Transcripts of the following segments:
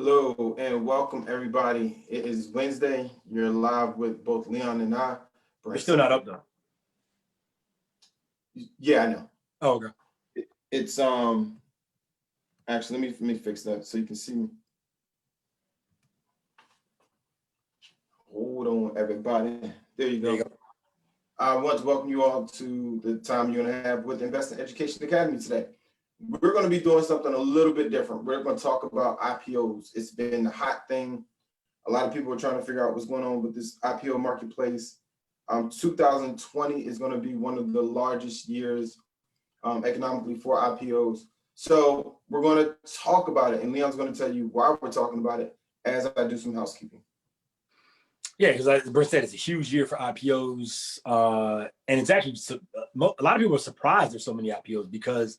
Hello and welcome everybody. It is Wednesday. You're live with both Leon and I. You're still not up though. Yeah, I know. Oh, okay. It's actually let me fix that so you can see me. Hold on, everybody. There you go. I want to welcome you all to the time you're gonna have with Investing Education Academy today. We're going to be doing something a little bit different. We're going to talk about IPOs. It's been a hot thing. A lot of people are trying to figure out what's going on with this IPO marketplace. 2020 is going to be one of the largest years economically for IPOs. So we're going to talk about it, and Leon's going to tell you why we're talking about it as I do some housekeeping. Yeah, because as Brent said, it's a huge year for IPOs, and it's actually a lot of people are surprised there's so many IPOs because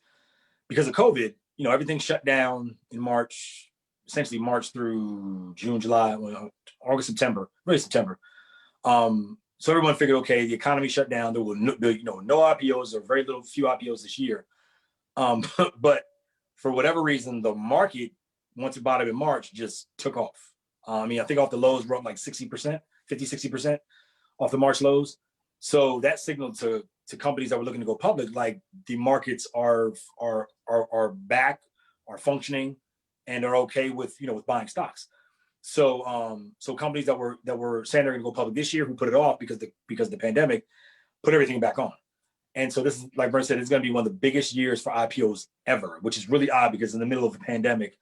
of COVID. You know, everything shut down in March, essentially March through June, July, August, September, really September. So everyone figured, okay, the economy shut down. There were no IPOs or very few IPOs this year. But for whatever reason, the market, once it bottomed in March, just took off. I think off the lows, we're up like 60%, 50-60% off the March lows. So that signaled to companies that were looking to go public, like the markets are back, are functioning, and are okay with with buying stocks. So companies that were saying they're going to go public this year, who put it off because of the pandemic, put everything back on. And so this is, like Brent said, it's going to be one of the biggest years for IPOs ever, which is really odd because in the middle of a pandemic,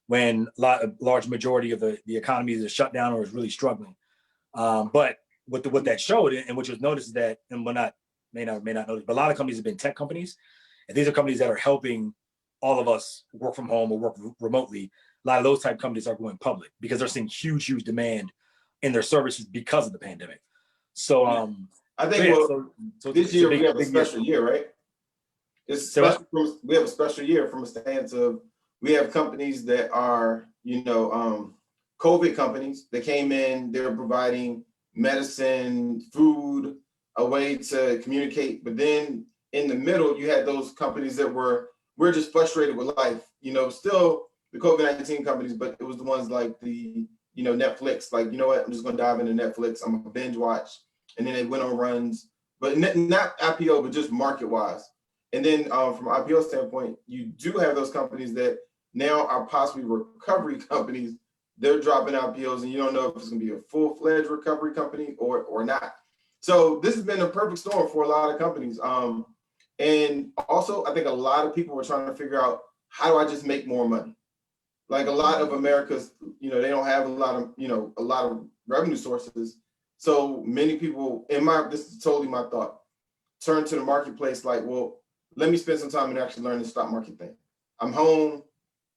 when a large majority of the economy is shut down or is really struggling. But what that showed, and what you'll notice is that, and may not notice, but a lot of companies have been tech companies, and these are companies that are helping all of us work from home or work remotely. A lot of those type companies are going public because they're seeing huge demand in their services because of the pandemic. So I think this year we have a special year, right? It's special. We have a special year from a stance of we have companies that are COVID companies that came in. They're providing medicine, food, a way to communicate. But then in the middle, you had those companies that we're just frustrated with life. Still the COVID-19 companies, but it was the ones like the Netflix. Like, you know what? I'm just going to dive into Netflix. I'm gonna binge watch, and then they went on runs, but not IPO, but just market wise. And then from an IPO standpoint, you do have those companies that now are possibly recovery companies. They're dropping IPOs, and you don't know if it's going to be a full-fledged recovery company or not. So this has been a perfect storm for a lot of companies. And also, I think a lot of people were trying to figure out, how do I just make more money? Like a lot of America's, they don't have a lot of revenue sources. So many people, this is totally my thought, turn to the marketplace like, well, let me spend some time and actually learn the stock market thing. I'm home.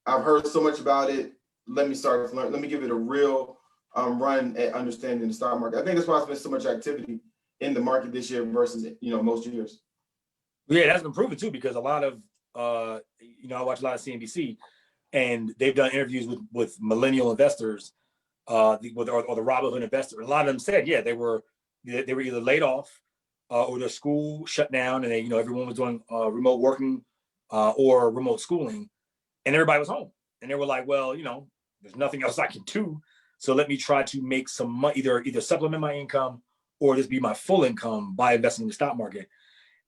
I've heard so much about it. Let me start to learn. Let me give it a real run at understanding the stock market. I think that's why there's been so much activity in the market this year versus most years. Yeah, that's been proven too, because a lot of I watch a lot of CNBC, and they've done interviews with millennial investors, or the Robinhood investor. A lot of them said, yeah, they were either laid off or their school shut down, and everyone was doing remote working or remote schooling, and everybody was home, and they were like, well, there's nothing else I can do, so let me try to make some money, either supplement my income or just be my full income by investing in the stock market.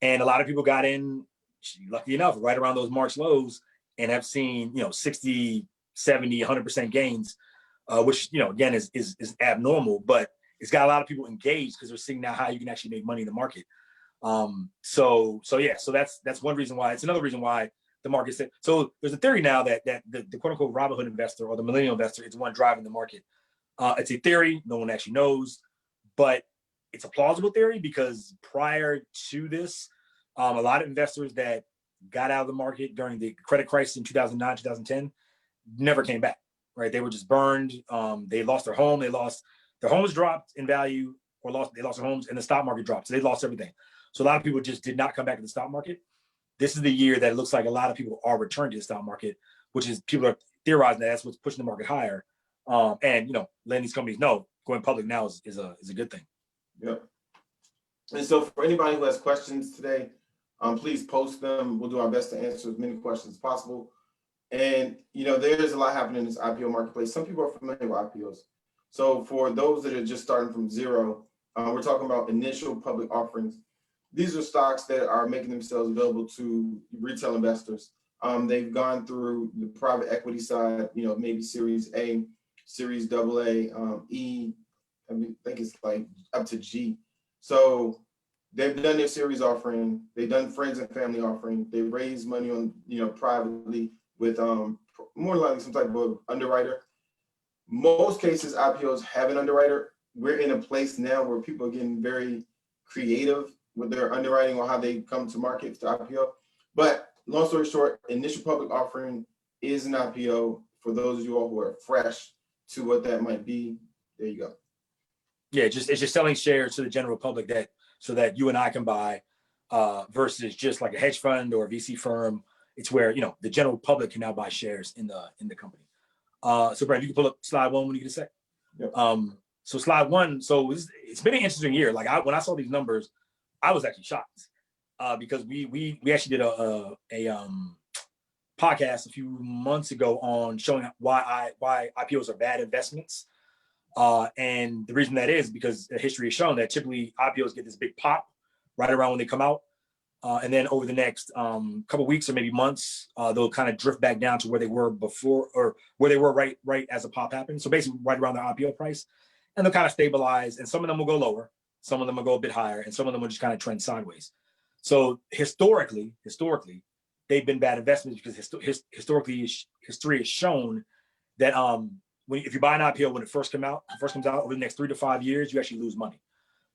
And a lot of people got in, lucky enough, right around those March lows, and have seen 60, 70, 100% gains, which again is abnormal, but it's got a lot of people engaged because they're seeing now how you can actually make money in the market. So that's one reason why. It's another reason why the market said. So there's a theory now that the quote unquote Robinhood investor or the millennial investor is the one driving the market. It's a theory, no one actually knows, but it's a plausible theory because prior to this, a lot of investors that got out of the market during the credit crisis in 2009, 2010 never came back. Right? They were just burned. They lost their home. Their homes dropped in value, or they lost their homes, and the stock market dropped. So they lost everything. So a lot of people just did not come back to the stock market. This is the year that it looks like a lot of people are returning to the stock market, which is people are theorizing that's what's pushing the market higher. And letting these companies know going public now is a good thing. Yep. And so for anybody who has questions today, please post them. We'll do our best to answer as many questions as possible. And, there's a lot happening in this IPO marketplace. Some people are familiar with IPOs. So for those that are just starting from zero, we're talking about initial public offerings. These are stocks that are making themselves available to retail investors. They've gone through the private equity side, maybe Series A, Series AA, E, I think it's like up to G. So they've done their series offering, they've done friends and family offering, they raised money on, privately with more likely some type of underwriter. Most cases, IPOs have an underwriter. We're in a place now where people are getting very creative with their underwriting or how they come to market to IPO. But long story short, initial public offering is an IPO for those of you all who are fresh to what that might be. There you go. Yeah, it's just selling shares to the general public so that you and I can buy versus just like a hedge fund or a VC firm. It's where, the general public can now buy shares in the company. So Brent, you can pull up slide 1 when you get a sec. Yep. So slide 1. So it's been an interesting year. Like when I saw these numbers, I was actually shocked because we actually did a podcast a few months ago on showing why IPOs are bad investments. And the reason that is because history has shown that typically IPOs get this big pop right around when they come out. And then over the next couple weeks or maybe months, they'll kind of drift back down to where they were before or where they were right as the pop happened. So basically right around their IPO price. And they'll kind of stabilize. And some of them will go lower. Some of them will go a bit higher. And some of them will just kind of trend sideways. So historically, they've been bad investments because historically history has shown that if you buy an IPO when it first comes out over the next 3 to 5 years, you actually lose money.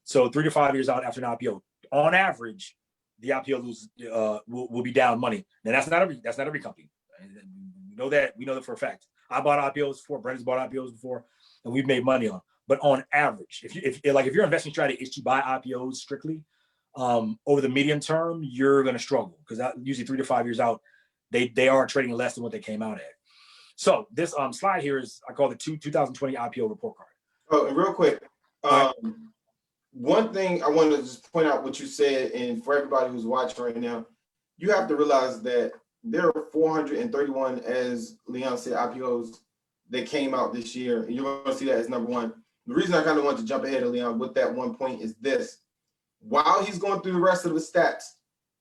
So 3 to 5 years out after an IPO, on average, the IPO will be down money. And that's not every company. We know that for a fact. I bought IPOs before, Brent has bought IPOs before, and we've made money on. But on average, if your investing strategy is to buy IPOs strictly, over the medium term, you're going to struggle because usually 3 to 5 years out, they are trading less than what they came out at. So this slide here is, I call the 2020 IPO report card. Oh, and real quick, one thing I wanted to just point out what you said, and for everybody who's watching right now, you have to realize that there are 431, as Leon said, IPOs that came out this year. And you're going to see that as number one. The reason I kind of want to jump ahead of Leon with that one point is this. While he's going through the rest of the stats,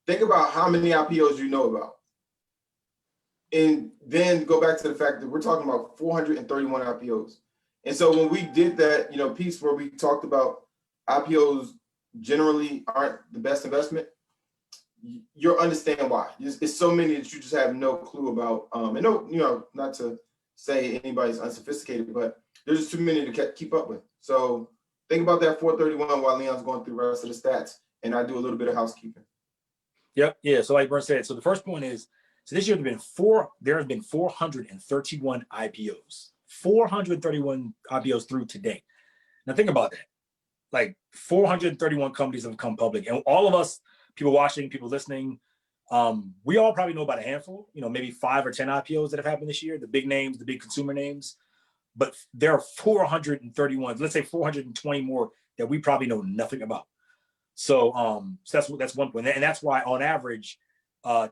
think about how many IPOs you know about. And then go back to the fact that we're talking about 431 IPOs. And so when we did that, piece where we talked about IPOs generally aren't the best investment, you'll understand why. It's so many that you just have no clue about. And no, not to say anybody's unsophisticated, but there's just too many to keep up with. So think about that 431 while Leon's going through the rest of the stats, and I do a little bit of housekeeping. Yep. Yeah. So like Brent said, so the first point is, so this year there have been 431 IPOs. 431 IPOs through today. Now think about that. Like 431 companies have come public, and all of us, people watching, people listening, we all probably know about a handful, maybe 5 or 10 IPOs that have happened this year, the big names, the big consumer names, but there are 431, let's say 420 more that we probably know nothing about. So, so that's one point. And that's why on average,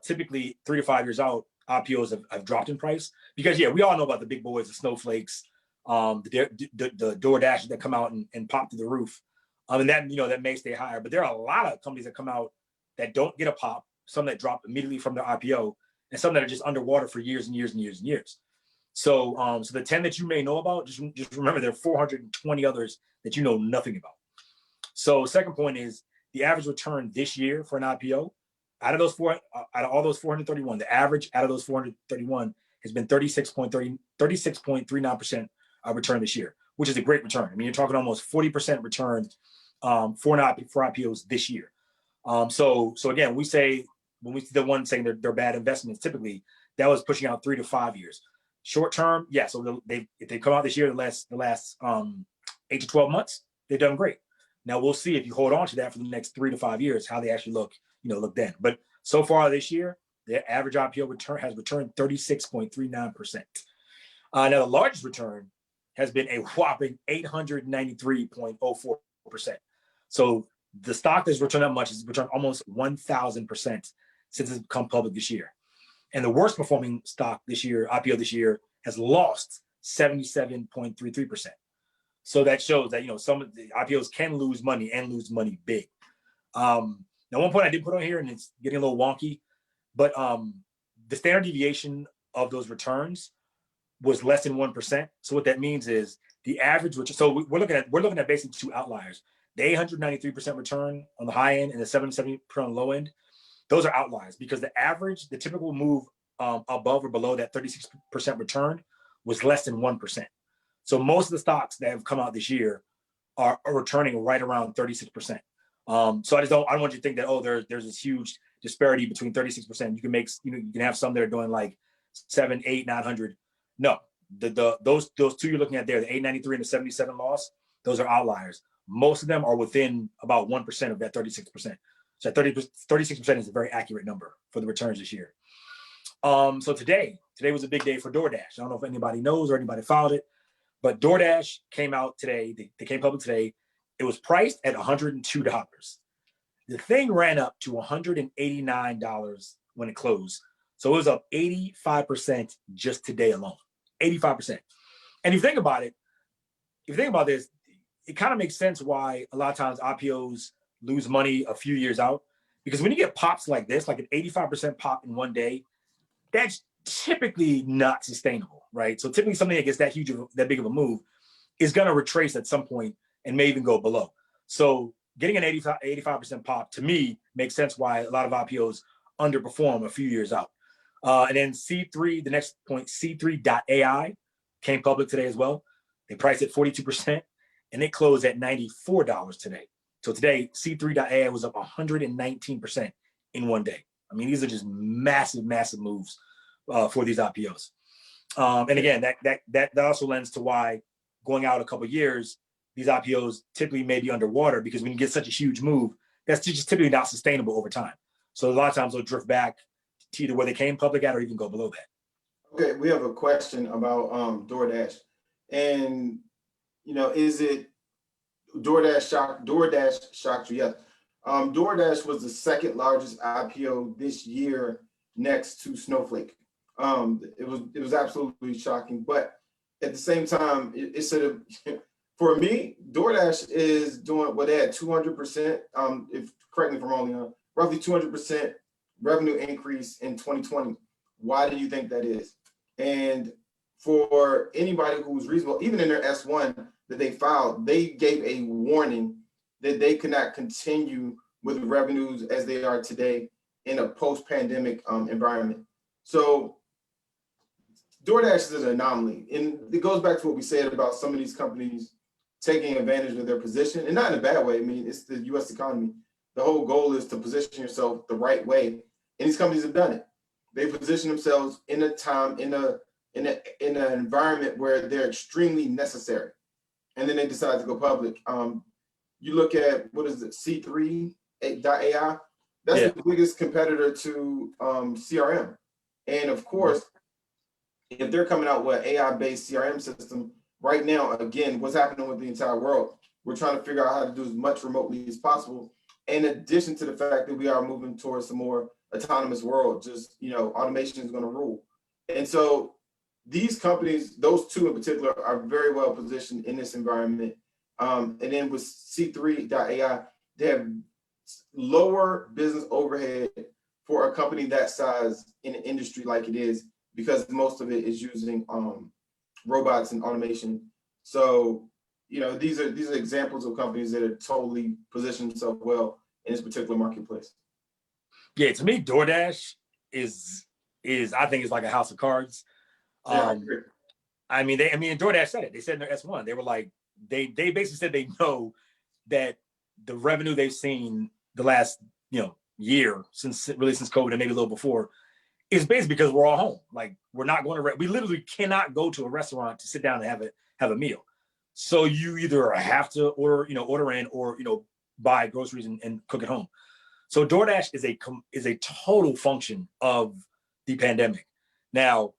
typically 3 to 5 years out, IPOs have dropped in price because we all know about the big boys, the snowflakes, the DoorDash that come out and pop through the roof. And that may stay higher, but there are a lot of companies that come out that don't get a pop, some that drop immediately from their IPO, and some that are just underwater for years and years and years and years. So, so the 10 that you may know about, just remember there are 420 others that you know nothing about. So, second point is the average return this year for an IPO out of all those 431, the average out of those 431 has been 36.39% return this year, which is a great return. I mean, you're talking almost 40% return for IPOs this year. So again, when we see the one saying they're bad investments, typically that was pushing out 3 to 5 years. Short term, so if they come out this year, the last 8 to 12 months, they've done great. Now we'll see if you hold on to that for the next 3 to 5 years, how they actually look then. But so far this year, the average IPO return has returned 36.39%. Now the largest return has been a whopping 893.04%. So the stock that's returned that much has returned almost 1,000% since it's become public this year. And the worst performing stock this year, IPO this year, has lost 77.33%. So that shows that, some of the IPOs can lose money and lose money big. Now, one point I did put on here, and it's getting a little wonky, but the standard deviation of those returns was less than 1%. So what that means is the average, so we're looking at basically two outliers: the 893% return on the high end and the 770% on the low end. Those are outliers because the typical move above or below that 36% return was less than 1%. So most of the stocks that have come out this year are returning right around 36%. So I don't want you to think that, there's this huge disparity between 36%. You can make, you can have some that are doing like 7, 8, 900. No, those two you're looking at there, the 893 and the 77 loss, those are outliers. Most of them are within about 1% of that 36%. So 36% is a very accurate number for the returns this year. So today was a big day for DoorDash. I don't know if anybody knows or anybody followed it, but DoorDash came out today. They came public today. It was priced at $102. The thing ran up to $189 when it closed. So it was up 85% just today alone. 85%. And if you think about this, it kind of makes sense why a lot of times IPOs lose money a few years out. Because when you get pops like this, like an 85% pop in one day, that's typically not sustainable, right? So typically something that gets that big of a move is going to retrace at some point and may even go below. So getting an 85% pop, to me, makes sense why a lot of IPOs underperform a few years out. And then C3, the next point, C3.ai came public today as well. They priced at 42% and it closed at $94 today. So today, C3.ai was up 119% in one day. I mean, these are just massive, massive moves for these IPOs. And again, that also lends to why going out a couple of years, these IPOs typically may be underwater, because when you get such a huge move, that's just typically not sustainable over time. So a lot of times they'll drift back to either where they came public at or even go below that. Okay, we have a question about DoorDash. And, is it DoorDash shocked you? Yes. DoorDash was the second largest IPO this year next to Snowflake. It was absolutely shocking, but at the same time, it sort of, for me, DoorDash is doing what they had 200%. If correct me if I'm wrong, roughly 200% revenue increase in 2020. Why do you think that is? And for anybody who's reasonable, even in their S1 that they filed, they gave a warning that they could not continue with revenues as they are today in a post-pandemic environment. So DoorDash is an anomaly. And it goes back to what we said about some of these companies taking advantage of their position, and not in a bad way. I mean, it's the US economy. The whole goal is to position yourself the right way. And these companies have done it. They position themselves in a time, in an environment where they're extremely necessary. And then they decide to go public. You look at, what is it, C3.ai? That's the biggest competitor to CRM. And of course, if they're coming out with an AI-based CRM system, right now, again, what's happening with the entire world? We're trying to figure out how to do as much remotely as possible. In addition to the fact that we are moving towards a more autonomous world, just, automation is going to rule. And so these companies, those two in particular, are very well positioned in this environment. And then with C3.ai, they have lower business overhead for a company that size in an industry like it is, because most of it is using robots and automation. So, these are examples of companies that are totally positioned themselves well in this particular marketplace. Yeah, to me, DoorDash is I think it's like a house of cards. DoorDash said it. They said in their S1, they were like, they basically said they know that the revenue they've seen the last year since COVID and maybe a little before is basically because we're all home. Like, we're not going to we literally cannot go to a restaurant to sit down and have a meal. So you either have to order in or buy groceries and cook at home. So DoorDash is a total function of the pandemic. Now,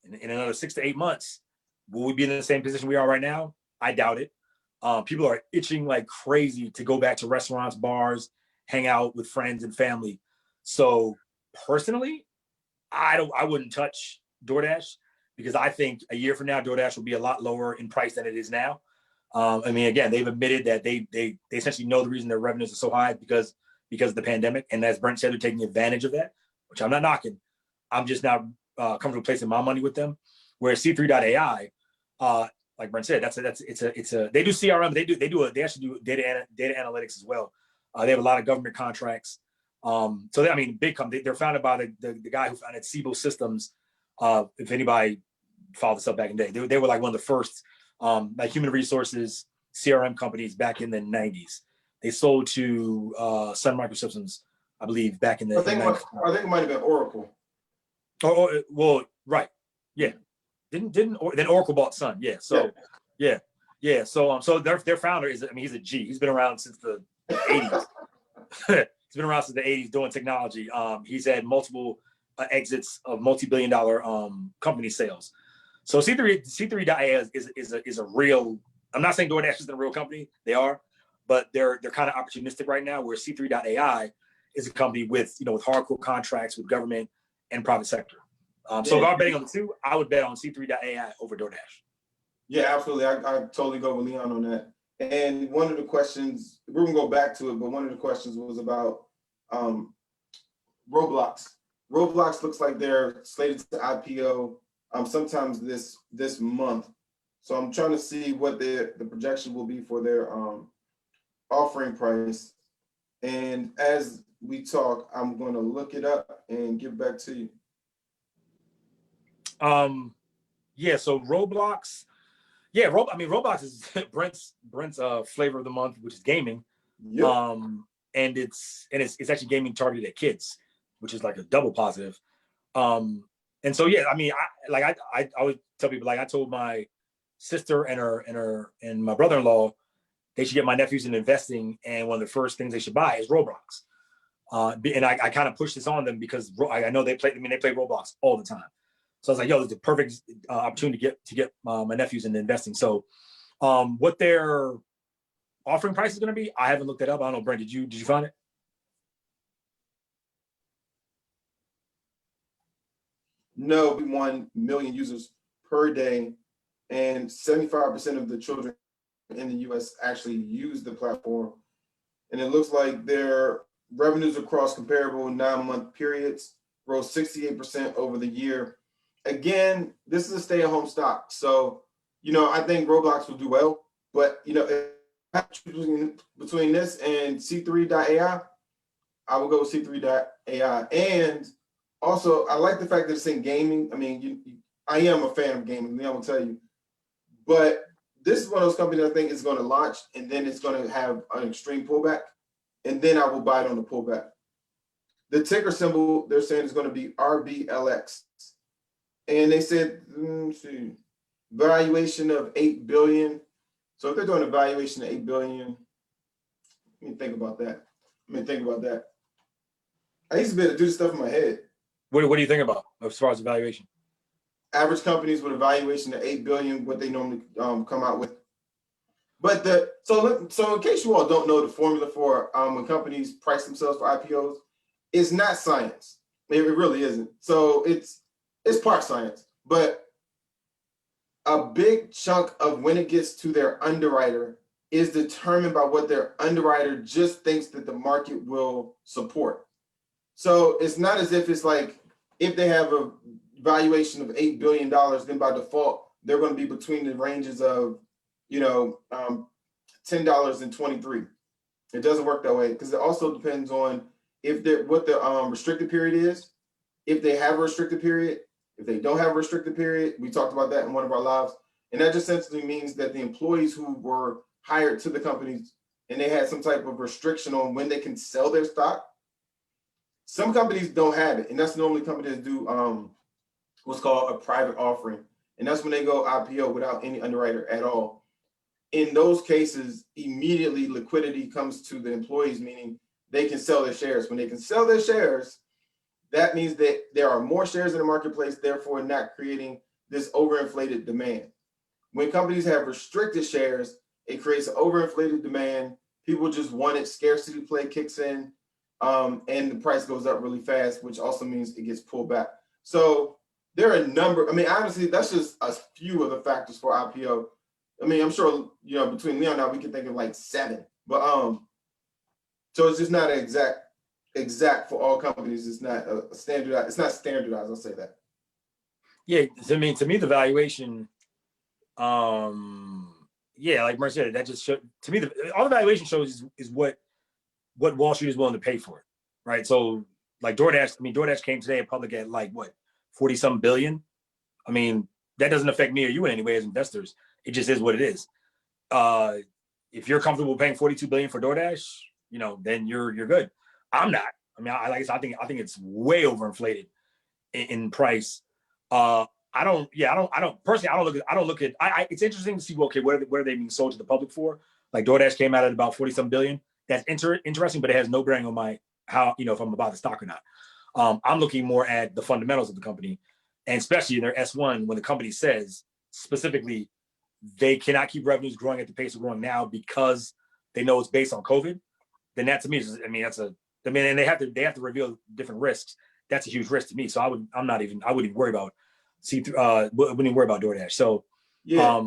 in another 6 to 8 months, will we be in the same position we are right now? I doubt it. People are itching like crazy to go back to restaurants, bars, hang out with friends and family. So personally, I wouldn't touch DoorDash because I think a year from now, DoorDash will be a lot lower in price than it is now. I mean, again, they've admitted that they essentially know the reason their revenues are so high because of the pandemic. And as Brent said, they're taking advantage of that, which I'm not knocking. I'm just not comfortable placing my money with them. Whereas C3.ai, like Brent said, they do CRM, they actually do data analytics as well. They have a lot of government contracts. So I mean, big company. They're founded by the guy who founded Siebel Systems. If anybody followed this up back in the day, they were like one of the first like human resources CRM companies back in the 90s. They sold to Sun Microsystems, I believe, back in the. I think it might have been Oracle. Well, right, yeah. Then Oracle bought Sun, yeah. So yeah. So their founder is, I mean, he's a G. He's been around since the 80s. He's been around since the 80s doing technology. He's had multiple exits of multi-billion-dollar company sales. So C3.ai is a real. I'm not saying DoorDash isn't a real company. They are, but they're kind of opportunistic right now. Where C3.ai is a company with hardcore contracts with government and private sector. So if I'm betting on the two, I would bet on C3.ai over DoorDash. Yeah, absolutely. I totally go with Leon on that. And one of the questions, we're gonna go back to it, but one of the questions was about Roblox. Roblox looks like they're slated to IPO sometimes this month. So I'm trying to see what the projection will be for their offering price. And as we talk, I'm going to look it up and get back to you. Yeah. So Roblox. Yeah, Roblox is Brent's flavor of the month, which is gaming. Yep. And it's actually gaming targeted at kids, which is like a double positive. And so yeah, I mean, I always tell people, like I told my sister and my brother-in-law they should get my nephews into investing, and one of the first things they should buy is Roblox. And I kind of push this on them because I know they play Roblox all the time. So I was like, yo, it's a perfect opportunity to get my nephews into investing. So what their offering price is going to be, I haven't looked that up. I don't know, Brent, did you find it? No, 1 million users per day, and 75% of the children in the US actually use the platform. And it looks like their revenues across comparable 9-month periods rose 68% over the year. Again, this is a stay-at-home stock. So, I think Roblox will do well, but, between this and C3.ai, I will go with C3.ai. And also, I like the fact that it's in gaming. I mean, I am a fan of gaming, I will tell you. But this is one of those companies I think is going to launch, and then it's going to have an extreme pullback, and then I will buy it on the pullback. The ticker symbol they're saying is going to be RBLX. And they said, valuation of $8 billion. So if they're doing a valuation of $8 billion, let me think about that. I used to be able to do this stuff in my head. What do you think about as far as the valuation? Average companies with a valuation of $8 billion, what they normally come out with. But so in case you all don't know the formula for when companies price themselves for IPOs, it's not science. It really isn't. So it's part science, but a big chunk of when it gets to their underwriter is determined by what their underwriter just thinks that the market will support. So it's not as if it's like, if they have a valuation of $8 billion, then by default, they're going to be between the ranges of, $10 and $23. It doesn't work that way, because it also depends on what the restricted period is, if they have a restricted period. If they don't have a restricted period, we talked about that in one of our lives. And that just essentially means that the employees who were hired to the companies and they had some type of restriction on when they can sell their stock. Some companies don't have it. And that's normally companies that do what's called a private offering. And that's when they go IPO without any underwriter at all. In those cases, immediately liquidity comes to the employees, meaning they can sell their shares. When they can sell their shares, that means that there are more shares in the marketplace, therefore not creating this overinflated demand. When companies have restricted shares, it creates an overinflated demand. People just want it, scarcity play kicks in, and the price goes up really fast, which also means it gets pulled back. So there are a number. I mean, honestly, that's just a few of the factors for IPO. I mean, I'm sure, you know, between Leon and I, we can think of like 7. But so it's just not an exact for all companies. It's not a standardized. It's not standardized. I'll say that. Yeah, I mean, to me, the valuation, yeah, like Mercer said, that just showed to me all the valuation shows is what Wall Street is willing to pay for it, right? So like DoorDash, I mean, DoorDash came today in public at like what 40-some billion. I mean, that doesn't affect me or you in any way as investors. It just is what it is. If you're comfortable paying 42 billion for DoorDash, you know, then you're good. I'm not. I mean, like I said, I think it's way overinflated in price. I don't personally, I don't look at, it's interesting to see, okay, what are they being sold to the public for? Like DoorDash came out at about 40-some billion. That's interesting, but it has no bearing on my, how, you know, if I'm about the stock or not. I'm looking more at the fundamentals of the company, and especially in their S1, when the company says specifically they cannot keep revenues growing at the pace of growing now because they know it's based on COVID. Then that to me is, I mean, and they have to reveal different risks. That's a huge risk to me. So I wouldn't even worry about wouldn't even worry about DoorDash. So yeah,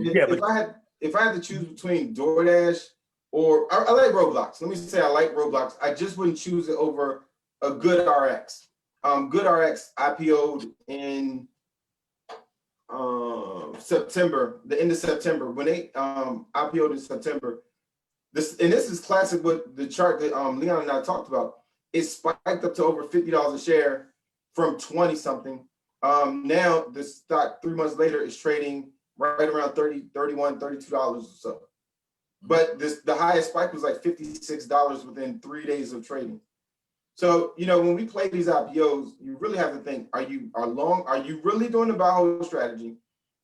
if I had to choose between DoorDash or I like Roblox. Let me say I like Roblox. I just wouldn't choose it over a Good RX. Good RX IPO'd in September, the end of September, when they IPO'd in September. This is classic with the chart that Leon and I talked about. It spiked up to over $50 a share from 20 something. Now the stock 3 months later is trading right around 30, 31, $32 or so. But the highest spike was like $56 within 3 days of trading. So, you know, when we play these IPOs, you really have to think, are you really doing the buy hold strategy?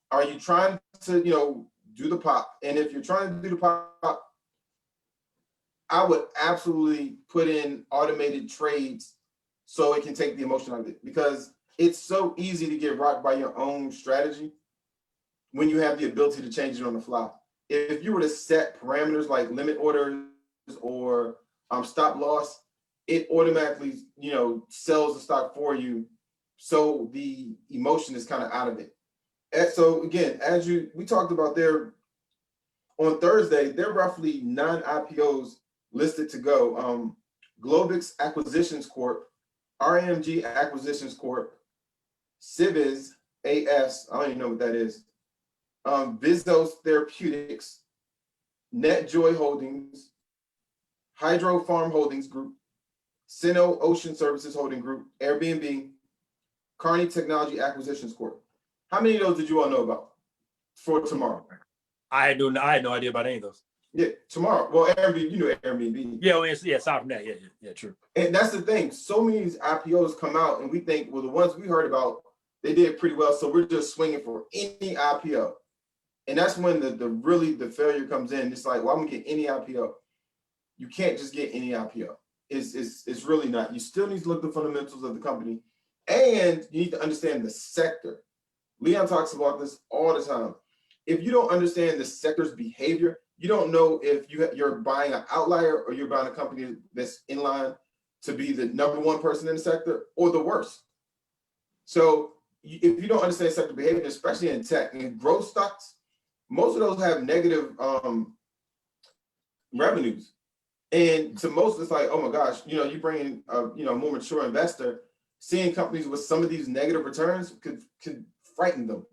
Are you trying to, you know, do the pop? And if you're trying to do the pop, I would absolutely put in automated trades so it can take the emotion out of it, because it's so easy to get rocked by your own strategy when you have the ability to change it on the fly. If you were to set parameters like limit orders or stop loss, it automatically, you know, sells the stock for you. So the emotion is kind of out of it. And so again, we talked about there on Thursday, there are roughly 9 IPOs listed to go. Globix Acquisitions Corp, RMG Acquisitions Corp, Civiz AS, I don't even know what that is, Vizos Therapeutics, NetJoy Holdings, Hydro Farm Holdings Group, Sino Ocean Services Holding Group, Airbnb, Carney Technology Acquisitions Corp. How many of those did you all know about for tomorrow? I had no idea about any of those. Yeah, tomorrow. Well, Airbnb, you know Airbnb. Yeah, well, yeah, aside from that, yeah, true. And that's the thing. So many of these IPOs come out, and we think, well, the ones we heard about, they did pretty well, so we're just swinging for any IPO. And that's when the failure comes in. It's like, well, I'm gonna get any IPO. You can't just get any IPO. It's really not. You still need to look at the fundamentals of the company, and you need to understand the sector. Leon talks about this all the time. If you don't understand the sector's behavior, you don't know if you're buying an outlier or you're buying a company that's in line to be the #1 person in the sector or the worst. So if you don't understand sector behavior, especially in tech and growth stocks, most of those have negative revenues. And to most, it's like, oh my gosh, you know, you bring in a more mature investor, seeing companies with some of these negative returns could frighten them.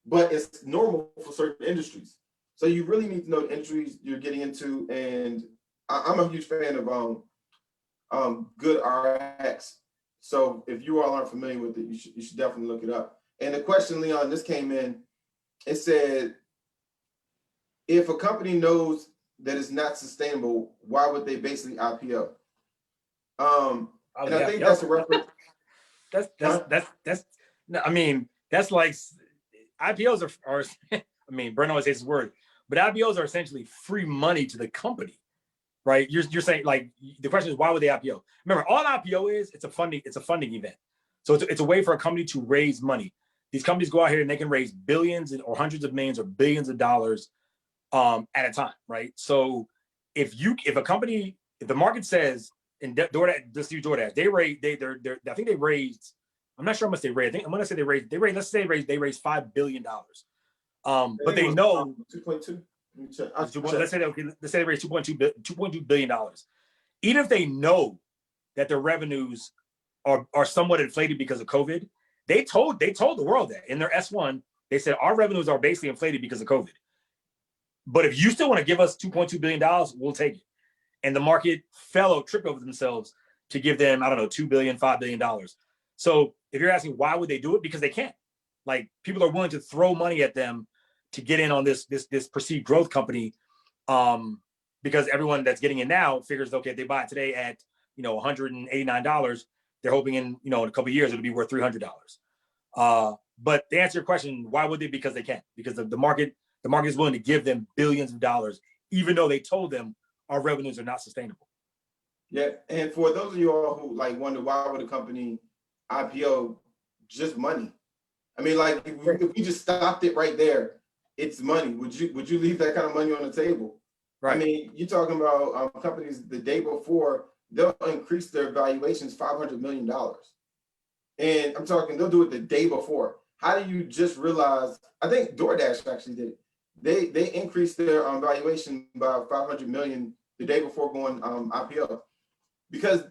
But it's normal for certain industries. So you really need to know the industries you're getting into. And I'm a huge fan of Good RX. So if you all aren't familiar with it, you should definitely look it up. And the question, Leon, this came in, it said, if a company knows that it's not sustainable, why would they basically IPO? And I think that's a reference. That's I mean, that's like IPOs are I mean, Brent always says this word, but IPOs are essentially free money to the company, right? You're saying, like, the question is, why would they IPO? Remember, all IPO is, it's a funding event. So it's a way for a company to raise money. These companies go out here and they can raise billions or hundreds of millions or billions of dollars at a time, right? So if the market says, and DoorDash, let's use DoorDash, I think they raised I'm not sure how much they raised. I'm gonna say they raised. Let's say they raised $5 billion. But they know 2.2. Let's say they raised $2.2 billion. Even if they know that their revenues are somewhat inflated because of COVID, they told the world that in their S1, they said our revenues are basically inflated because of COVID. But if you still want to give us $2.2 billion, we'll take it. And the market tripped over themselves to give them, I don't know, $2 billion, $5 billion. So if you're asking why would they do it? Because they can't. Like, people are willing to throw money at them to get in on this perceived growth company, because everyone that's getting in now figures, okay, if they buy it today at $189, they're hoping in a couple of years it'll be worth $300. But to answer your question, why would they? Because they can't. Because the market is willing to give them billions of dollars, even though they told them our revenues are not sustainable. Yeah, and for those of you all who wonder why would a company IPO, just money. I mean, if we just stopped it right there, it's money. Would you leave that kind of money on the table? Right. I mean, you're talking about companies the day before, they'll increase their valuations $500 million. And I'm talking, they'll do it the day before. How do you just realize? I think DoorDash actually did it. They increased their valuation by $500 million the day before going IPO, because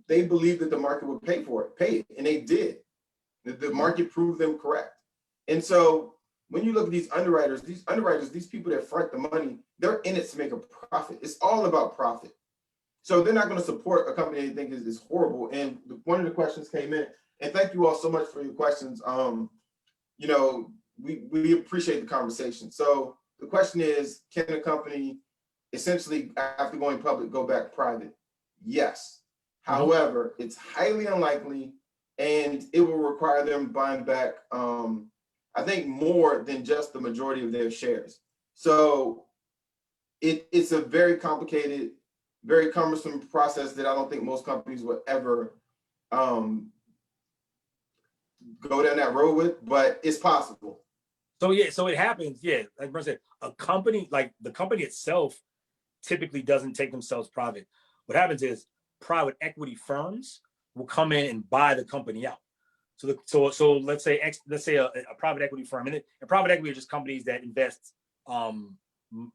they believed that the market would pay it, and they did. The market proved them correct. And so when you look at these underwriters, these people that front the money, they're in it to make a profit. It's all about profit. So they're not going to support a company they think is horrible. And one of the questions came in, and thank you all so much for your questions. We appreciate the conversation. So the question is, can a company essentially, after going public, go back private? Yes. However, it's highly unlikely, and it will require them buying back, I think, more than just the majority of their shares. So it's a very complicated, very cumbersome process that I don't think most companies would ever go down that road with, but it's possible. So it happens. Yeah, like Brent said, a company, like the company itself, typically doesn't take themselves private. What happens is private equity firms will come in and buy the company out. So let's say a private equity firm, and private equity are just companies that invest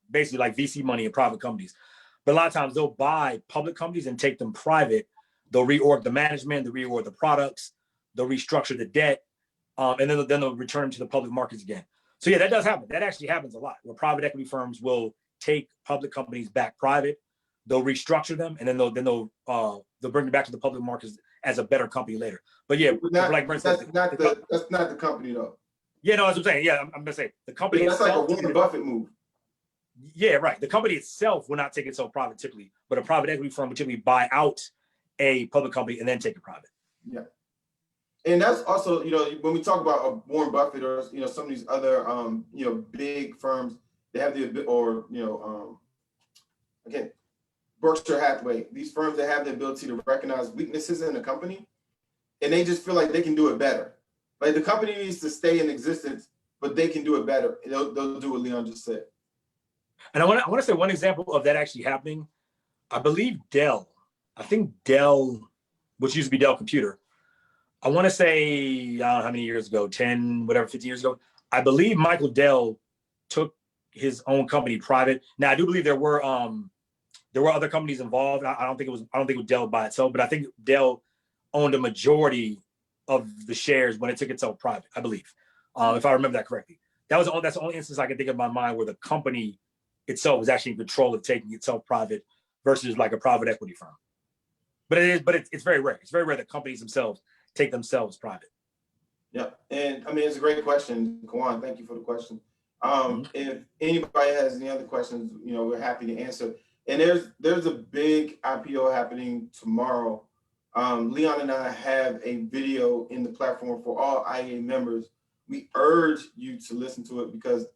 basically like VC money in private companies. But a lot of times they'll buy public companies and take them private. They'll reorg the management, they'll reorg the products, they'll restructure the debt, and then they'll return them to the public markets again. So yeah, that does happen. That actually happens a lot, where private equity firms will take public companies back private. They'll restructure them, and then they'll bring them back to the public markets as a better company later. But yeah, like Brent said, that's not the company though. Yeah, no, that's what I'm saying. Yeah, I'm gonna say the company. That's itself, like a Warren Buffett move. Yeah, right. The company itself will not take itself private typically, but a private equity firm will typically buy out a public company and then take it private. Yeah, and that's also, when we talk about Warren Buffett or some of these other big firms, they have again, Berkshire Hathaway, these firms that have the ability to recognize weaknesses in a company, and they just feel like they can do it better. Like, the company needs to stay in existence, but they can do it better. They'll do what Leon just said. And I want to say one example of that actually happening. I believe Dell, which used to be Dell Computer, I want to say, I don't know how many years ago, 10, whatever, 15 years ago, I believe Michael Dell took his own company private. Now, I do believe there were other companies involved. I don't think it was Dell by itself, but I think Dell owned a majority of the shares when it took itself private, I believe, if I remember that correctly. That's the only instance I can think of in my mind where the company itself was actually in control of taking itself private versus like a private equity firm. But it's very rare. It's very rare that companies themselves take themselves private. Yeah, and I mean, it's a great question, Kawan. Thank you for the question. If anybody has any other questions, we're happy to answer. And there's a big IPO happening tomorrow. Leon and I have a video in the platform for all IEA members. We urge you to listen to it, because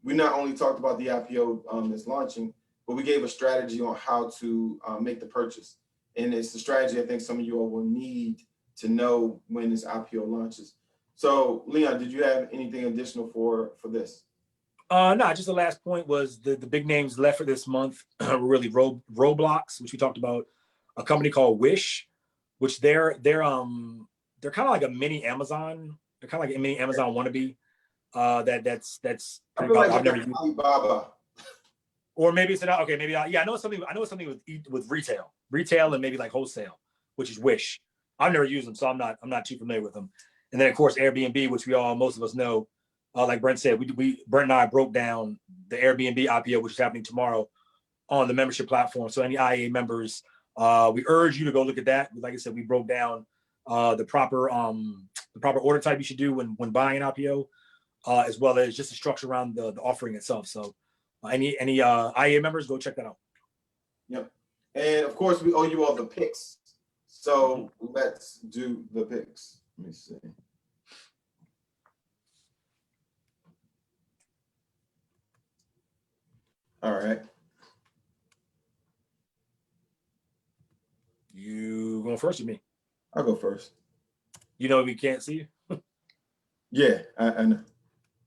we not only talked about the IPO that's launching, but we gave a strategy on how to make the purchase. And it's the strategy I think some of you all will need to know when this IPO launches. So, Leon, did you have anything additional for this? No, just the last point was the big names left for this month were really Roblox, which we talked about, a company called Wish, which they're they're kind of like a mini Amazon. They're kind of like a mini Amazon wannabe. That's I pretty feel like popular. I've never it's used. Alibaba. Or maybe it's okay. Maybe yeah. I know it's something with retail, and maybe like wholesale, which is Wish. I've never used them, so I'm not too familiar with them. And then of course Airbnb, which most of us know. Like Brent said, Brent and I broke down the Airbnb IPO, which is happening tomorrow on the membership platform. So any IA members, we urge you to go look at that. Like I said, we broke down the proper order type you should do when buying an IPO, as well as just the structure around the offering itself. So any IA members, go check that out. Yep. And of course, we owe you all the picks. So let's do the picks. Let me see. All right. You going first or me? I'll go first. You know we can't see you? Yeah, I know.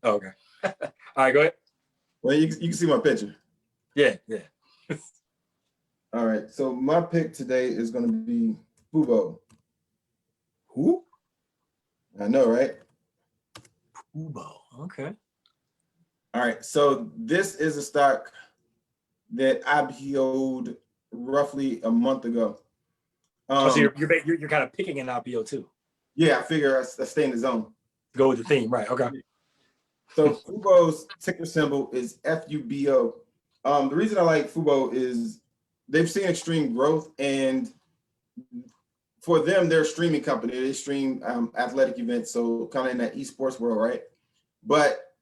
Oh, okay. All right, go ahead. Well, you can see my picture. Yeah. All right. So my pick today is going to be Fubo. Who? I know, right? Fubo. Okay. All right. So this is a stock that IPO'd roughly a month ago. So you're kind of picking an IPO too. Yeah, I figure I stay in the zone. Go with the theme, right? Okay. So Fubo's ticker symbol is FUBO. The reason I like Fubo is they've seen extreme growth, and for them, they're a streaming company. They stream athletic events, so kind of in that esports world, right? But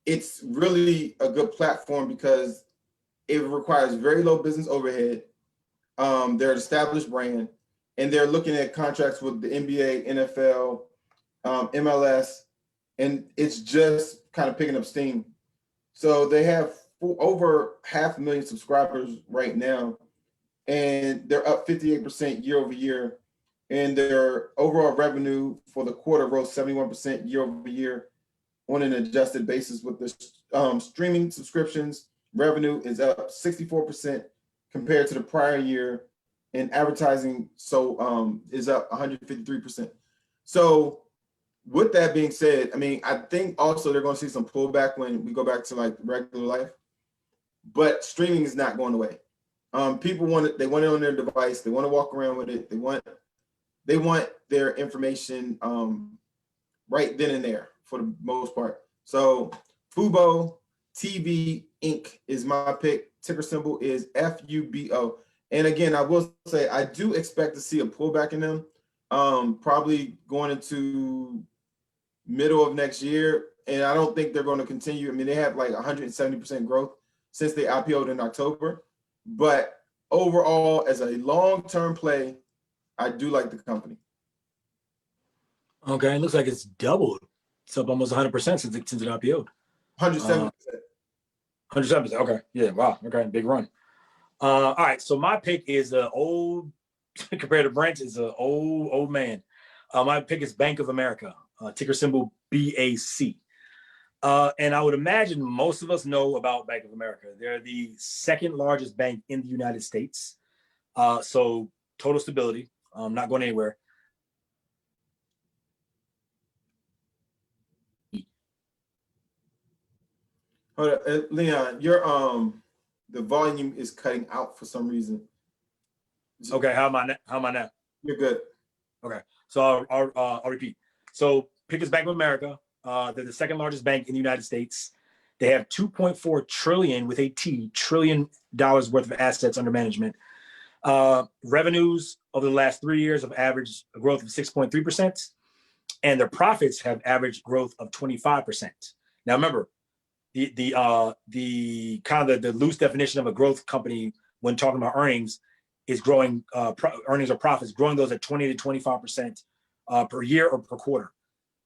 it's really a good platform because it requires very low business overhead. They're an established brand, and they're looking at contracts with the NBA, NFL, MLS, and it's just kind of picking up steam. So they have over 500,000 subscribers right now, and they're up 58% year over year. And their overall revenue for the quarter rose 71% year over year on an adjusted basis, with the streaming subscriptions revenue is up 64% compared to the prior year, and advertising is up 153%. So with that being said, I mean, I think also they're going to see some pullback when we go back to like regular life, but streaming is not going away. People want it. They want it on their device. They want to walk around with it. They want their information right then and there for the most part. So Fubo TV Inc. is my pick. Ticker symbol is FUBO. And again, I will say I do expect to see a pullback in them, probably going into middle of next year. And I don't think they're going to continue. I mean, they have like 170% growth since they IPO'd in October. But overall, as a long-term play, I do like the company. Okay, it looks like it's doubled. It's up almost 100% since it IPO'd. 170%. 107%. Okay. Yeah. Wow. Okay. Big run. All right. So my pick is an old, compared to Brent, is an old man. My pick is Bank of America, ticker symbol BAC. And I would imagine most of us know about Bank of America. They're the second largest bank in the United States. So total stability, not going anywhere. Hold on, Leon, your the volume is cutting out for some reason. Okay, how am I now? You're good. Okay, so I'll repeat. So pick is Bank of America. They're the second largest bank in the United States. They have 2.4 trillion with a T, $trillion worth of assets under management. Revenues over the last 3 years have averaged a growth of 6.3%, and their profits have averaged growth of 25%. Now remember, the kind of the loose definition of a growth company when talking about earnings is growing earnings or profits, growing those at 20 to 25% per year or per quarter.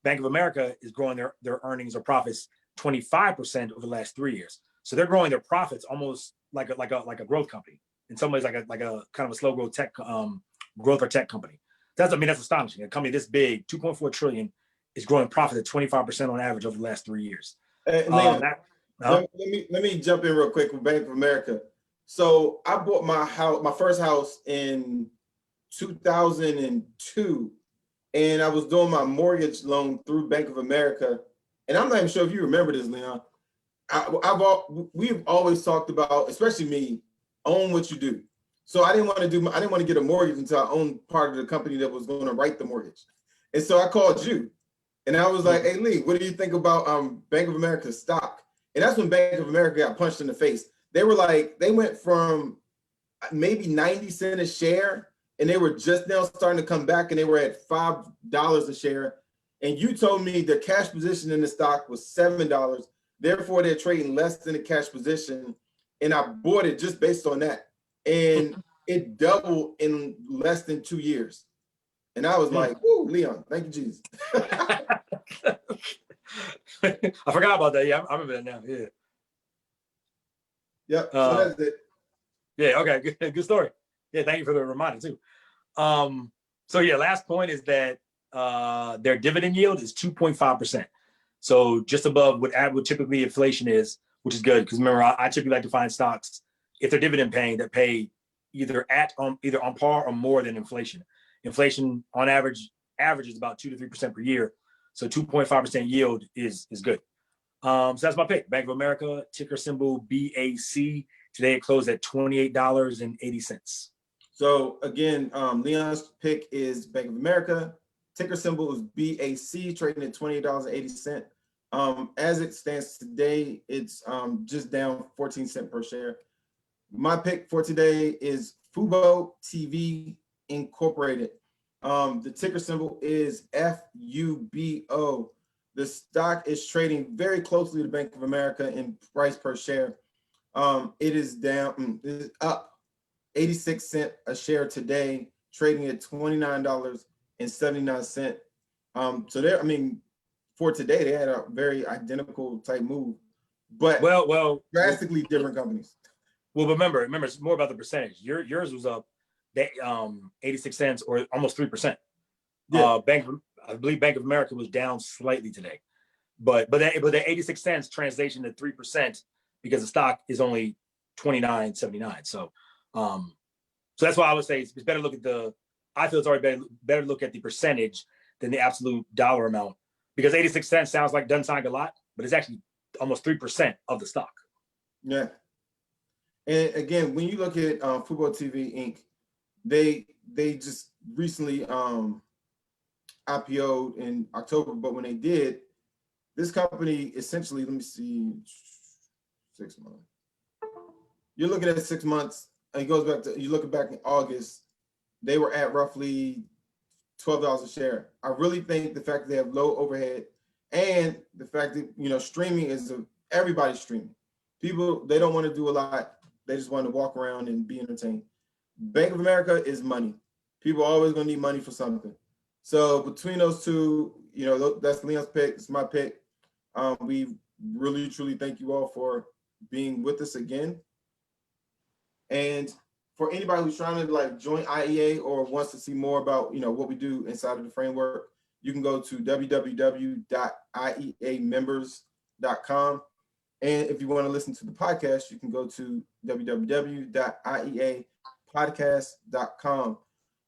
Bank of America is growing their earnings or profits 25% over the last 3 years. So they're growing their profits almost like a growth company. In some ways, like a kind of a slow growth tech growth or tech company. That's astonishing. A company this big, 2.4 trillion, is growing profits at 25% on average over the last 3 years. Leon, let me jump in real quick with Bank of America. So I bought my first house in 2002, and I was doing my mortgage loan through Bank of America. And I'm not even sure if you remember this, Leon. We've always talked about, especially me, own what you do. So I didn't want to get a mortgage until I owned part of the company that was going to write the mortgage. And so I called you, and I was like, "Hey Lee, what do you think about Bank of America stock?" And that's when Bank of America got punched in the face. They went from maybe 90 cents a share, and they were just now starting to come back, and they were at $5 a share. And you told me the cash position in the stock was $7. Therefore, they're trading less than the cash position. And I bought it just based on that. And it doubled in less than 2 years. And I was like, "Woo, Leon, thank you, Jesus." I forgot about that. Yeah, I remember that now. Yeah. Yep. So that's it. Yeah. Okay. Good story. Yeah. Thank you for the reminder too. So yeah, last point is that their dividend yield is 2.5%. So just above what typically inflation is, which is good because remember, I typically like to find stocks if they're dividend paying that pay either on par or more than inflation. Inflation on average is about 2 to 3% per year. So 2.5% yield is good. So that's my pick. Bank of America, ticker symbol BAC. Today it closed at $28.80. So again, Leon's pick is Bank of America. Ticker symbol is BAC, trading at $28.80. As it stands today, it's just down 14 cents per share. My pick for today is Fubo TV Incorporated. The ticker symbol is FUBO. The stock is trading very closely to Bank of America in price per share. It is up 86 cents a share today, trading at $29.79. For today, they had a very identical type move, but drastically different companies. Well, remember, it's more about the percentage. Yours was up 86 cents or almost 3%. Yeah. I believe Bank of America was down slightly today, but the 86 cents translation to 3% because the stock is only $29.79. So that's why I would say it's better look at I feel it's already better look at the percentage than the absolute dollar amount because 86 cents doesn't sound like a lot, but it's actually almost 3% of the stock. Yeah. And again, when you look at Fubo TV Inc., they just recently IPO'd in October, but when they did, this company essentially, let me see, 6 months. You're looking at 6 months, and it goes back to, you're looking back in August, they were at roughly $12 a share. I really think the fact that they have low overhead and the fact that, streaming is everybody's streaming. People, they don't want to do a lot. They just want to walk around and be entertained. Bank of America is money. People are always going to need money for something. So between those two, that's Leon's pick. It's my pick. We really, truly thank you all for being with us again. And for anybody who's trying to join IEA or wants to see more about, what we do inside of the framework, you can go to www.ieamembers.com. And if you want to listen to the podcast, you can go to www.ieapodcast.com.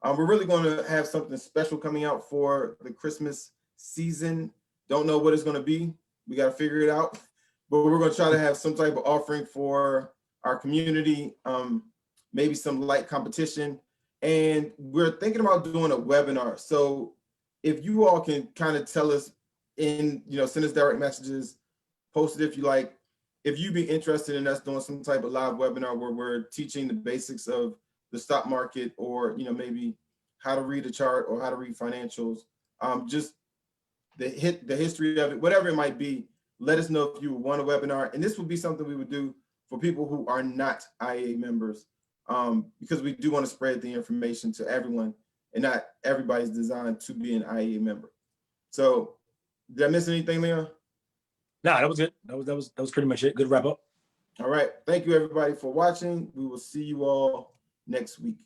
We're really going to have something special coming out for the Christmas season. Don't know what it's going to be. We got to figure it out. But we're going to try to have some type of offering for our community, maybe some light competition. And we're thinking about doing a webinar. So if you all can kind of tell us send us direct messages, post it if you like. If you'd be interested in us doing some type of live webinar where we're teaching the basics of the stock market or, maybe how to read a chart or how to read financials, just the history of it, whatever it might be, let us know if you want a webinar. And this would be something we would do for people who are not IEA members, because we do want to spread the information to everyone and not everybody's designed to be an IEA member. So did I miss anything, Leon? No, that was it. That was pretty much it. Good wrap up. All right. Thank you, everybody, for watching. We will see you all next week.